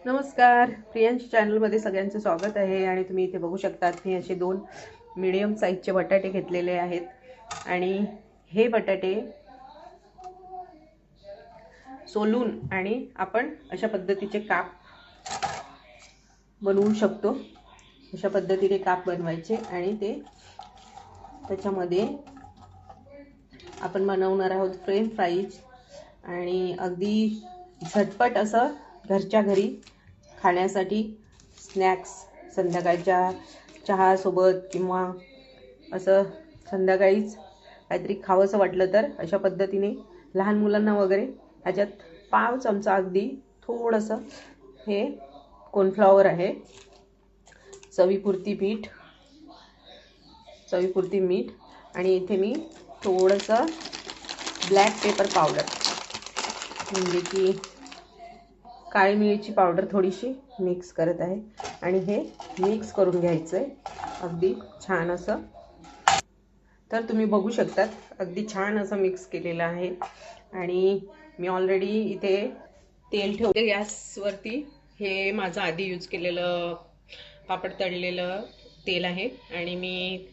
नमस्कार, प्रियांश चॅनलमध्ये सगळ्यांचं स्वागत आहे. आणि तुम्ही इथे बघू शकतात मी असे 2 मीडियम साईजचे बटाटे घेतलेले आहेत आणि हे बटाटे सोलून आणि आपण अशा पद्धतीचे काप बनवू शकतो. अशा पद्धतीने काप बनवायचे आणि ते त्याच्यामध्ये आपण बनवणार आहोत फ्रेंच फ्राईज. आणि अगदी झटपट असं घरच्या घरी खाण्यासाठी स्नॅक्स, संध्याकाळच्या चहासोबत किंवा असं संध्याकाळीच काहीतरी खावंसं वाटलं तर अशा पद्धतीने लहान मुलांना वगैरे ह्याच्यात पाव चमचा अगदी थोडंसं हे कॉर्नफ्लॉवर आहे, चवीपुरती मीठ आणि इथे मी थोडंसं ब्लॅक पेपर पावडर म्हणजे की काळी मिरची पावडर थोडीशी मिक्स करत आहे आणि हे मिक्स करून घ्यायचं आहे अगदी छान असं. तर तुम्ही बघू शकतात अगदी छान असं मिक्स केलेलं आहे. आणि मी ऑलरेडी इथे तेल ठेवते गॅसवरती. हे माझं आधी यूज केलेलं पापड तळलेलं तेल आहे आणि मी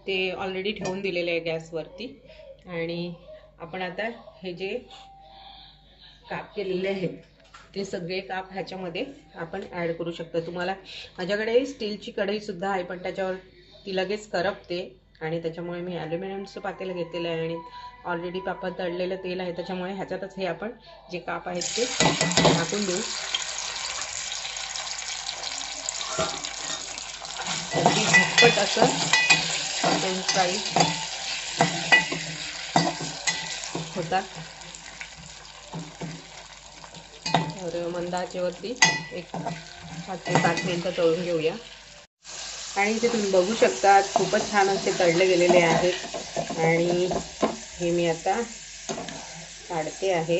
ते ऑलरेडी ठेवून दिलेलं आहे गॅसवरती. आणि आपण आता हे जे काप केलेले आहेत ते सगळे काप ह्याच्यामध्ये आपण ॲड करू शकतो. तुम्हाला माझ्याकडे स्टीलची कढईसुद्धा आहे पण त्याच्यावर ती लगेच करपते आणि त्याच्यामुळे मी ॲल्युमिनियमचं पातेलं घेतलेलं आहे आणि ऑलरेडी पापड तळलेलं तेल आहे त्याच्यामुळे ह्याच्यातच हे आपण जे काप आहेत ते टाकून देऊ. अगदी झटपट असं फ्रेंच फ्राईज होतात. तर मंद आचेवरती एक 5 ते 7 मिनिटं तळून घेऊया. आणि इथे तुम्ही बघू शकता खूपच छान असे तळले गेलेले आहेत आणि हे मी आता काढते आहे.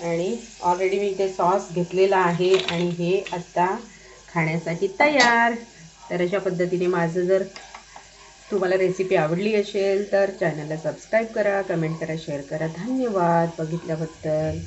आणि ऑलरेडी मी इथे सॉस घेतलेला आहे आणि हे आता खाण्यासाठी तयार. तर अशा पद्धतीने माझं जर तुम्हाला रेसिपी आवडली असेल तर चॅनलला सबस्क्राईब करा, कमेंट करा, शेअर करा. धन्यवाद बघितल्याबद्दल.